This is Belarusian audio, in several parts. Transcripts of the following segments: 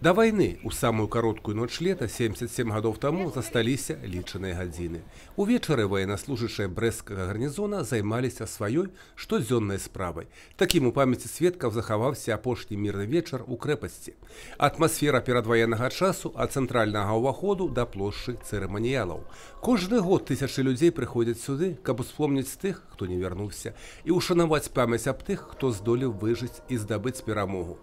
Да вайны у самую кароткую ноч лета 77 гадоў таму засталіся лічаныя гадзіны. Увечары военнослужащыя брэсцкага гарнізона займаліся сваёй штодзённай справай. Такім у памяці сведкаў захаваўся апошні мірны вечар у крэпасці. Атмасфера перадваеннага часу ад цэнтральнага ўваходу да плошчы цырыманіялаў. Кожны год тысячы людзей прыходзяць сюды, каб успомніць тых, хто не вярнуўся, і ушанаваць памяць аб тых, хто здолеў выжыць і здабыць перамогу.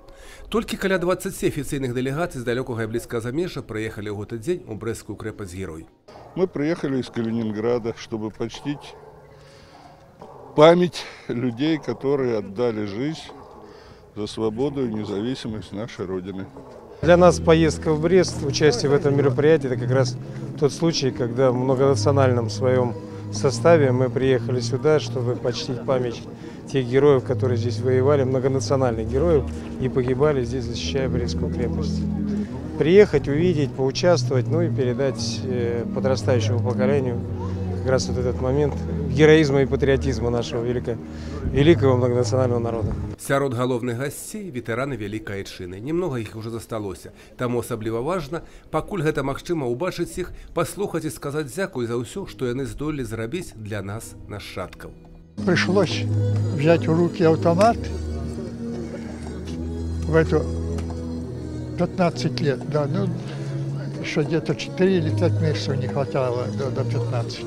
Толькі каля 20 афіцыйных делегаций с далекого и близкого замежа приехали в этот день в Брестскую крепость-герой. Мы приехали из Калининграда, чтобы почтить память людей, которые отдали жизнь за свободу и независимость нашей Родины. Для нас поездка в Брест, участие в этом мероприятии, это как раз тот случай, когда в многонациональном своем составе мы приехали сюда, чтобы почтить память тех героев, которые здесь воевали, многонациональных героев, и погибали здесь, защищая Брестскую крепость. Приехать, увидеть, поучаствовать, ну и передать подрастающему поколению как раз вот этот момент героизма и патриотизма нашего великого многонационального народа. Сярод галоўных гасцей ветэраны вялікай айчыны. Немного іх уже засталося. Таму асабліва важна, пакуль гэта магчыма, убачыць іх, паслухаць і сказаць дзякуй за ўсё, што яны здолелі зрабіць для нас, нашчадкаў. Пришлось взять в руки автомат в эту 15 лет, да, ну, еще где-то 4 или 5 месяцев не хватало до 15.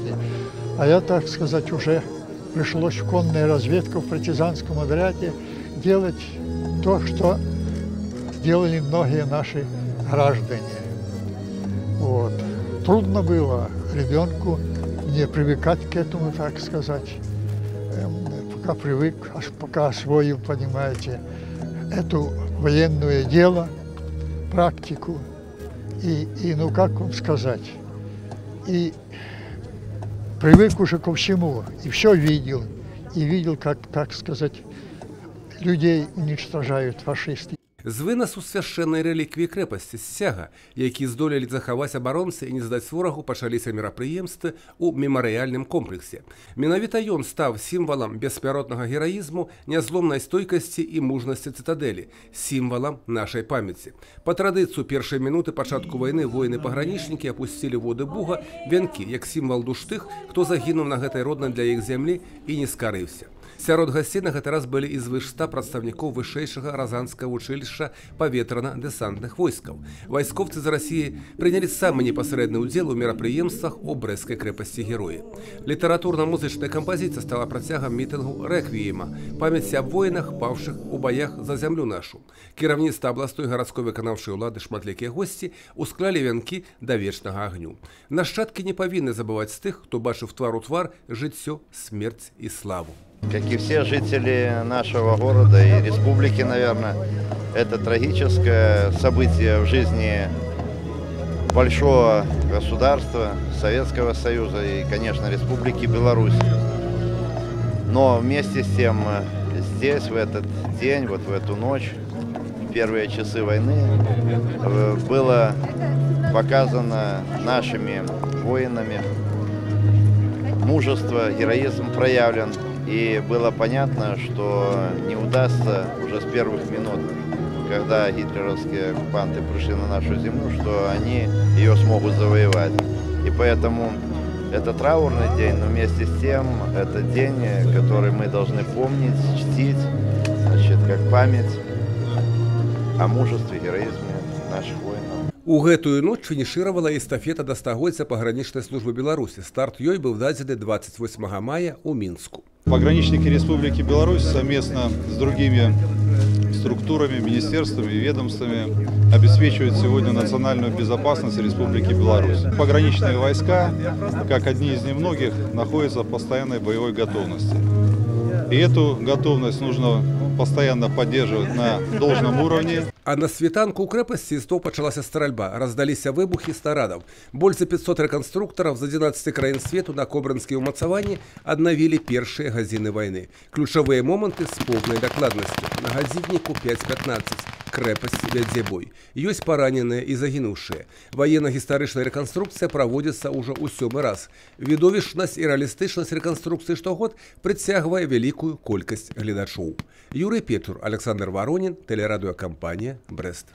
А я, так сказать, уже пришлось в конную разведку в партизанском отряде делать то, что делали многие наши граждане. Вот. Трудно было ребенку не привыкать к этому, так сказать. Пока привык, пока освоил, понимаете, эту военное дело, практику. И ну как вам сказать, и привык уже ко всему, и все видел, и видел, как, так сказать, людей уничтожают фашисты. З вынасу свяшчэннай рэліквіі крэпасці сцяга, які здолелі захаваць абаронцы і не здаць ворагу, пачаліся мерапрыемствы ў мемарыяльным комплексе. Менавіта ён стаў сімвалам беспяротнага гераізму, нязломнай стойкасці і мужнасці цытадэлі, сімвалам нашай памяці. Па традыцыю першай мінуты пачатку вайны воіны-пагранічнікі апусцілі воды Буга вянкі, як сімвал душ тых, хто загінуў на гэтай роднай для іх зямлі і не скарыўся. Сярод гасцей на гэты раз былі і звыш 100 прадстаўнікоў вышэйшага разанскага вучылішча паветрана-дэсантных войскаў. Вайскоўцы з Расіі прынялі самы непасрэдны ўдзел у мерапрыемствах у Брэсцкай крэпасці-героі. Літаратурна-музычная кампазіцыя стала працягам мітынгу рэквіема, памяці аб воінах, паўшых у баях за зямлю нашу. Кіраўніцтва абласной гарадской выканаўчай улады, шматлікія госці усклалі вянкі да вечнага агню. Нашчадкі не павінны забываць з тых, хто бачыў твар у твар жыццё, смерць і славу. Как и все жители нашего города и республики, наверное, это трагическое событие в жизни большого государства, Советского Союза и, конечно, Республики Беларусь. Но вместе с тем здесь, в этот день, вот в эту ночь, в первые часы войны, было показано нашими воинами мужество, героизм проявлен. И было понятно, что не удастся уже с первых минут, когда гитлеровские оккупанты пришли на нашу землю, что они ее смогут завоевать. И поэтому это траурный день, но вместе с тем это день, который мы должны помнить, чтить, значит, как память о мужестве, героизме наших воинов. У гэтую ноч фінішыравала эстафета да стагоддзя пагранічнай службы Беларусі. Старт ёй быў дадзены 28 мая ў Мінску. Пограничники Республики Беларусь совместно с другими структурами, министерствами и ведомствами обеспечивают сегодня национальную безопасность Республики Беларусь. Пограничные войска, как одни из немногих, находятся в постоянной боевой готовности. И эту готовность нужно постоянно поддерживать на должном уровне. А на світанку ў крэпасці ізноў пачалася стральба, раздаліся выбухі снарядаў. Больш за 500 рэканструктараў з 11 краін свету на кобрынскія ўмацаванні аднавілі першыя гадзіны вайны. Ключавыя моманты з поўнай дакладнасцю. На гадзінніку 5:15. Крэпасць вядзе бой. Ёсць параненыя і загінуўшыя. Ваенна-гістарычная рэканструкцыя праводзіцца ўжо ў 7-мы раз. Відовішчнасць і рэалістычнасць рэканструкцыі штогод прыцягвае вялікую колькасць гледачоў. Юрый Петур, Александр Воронин, телерадиокомпания «Брест».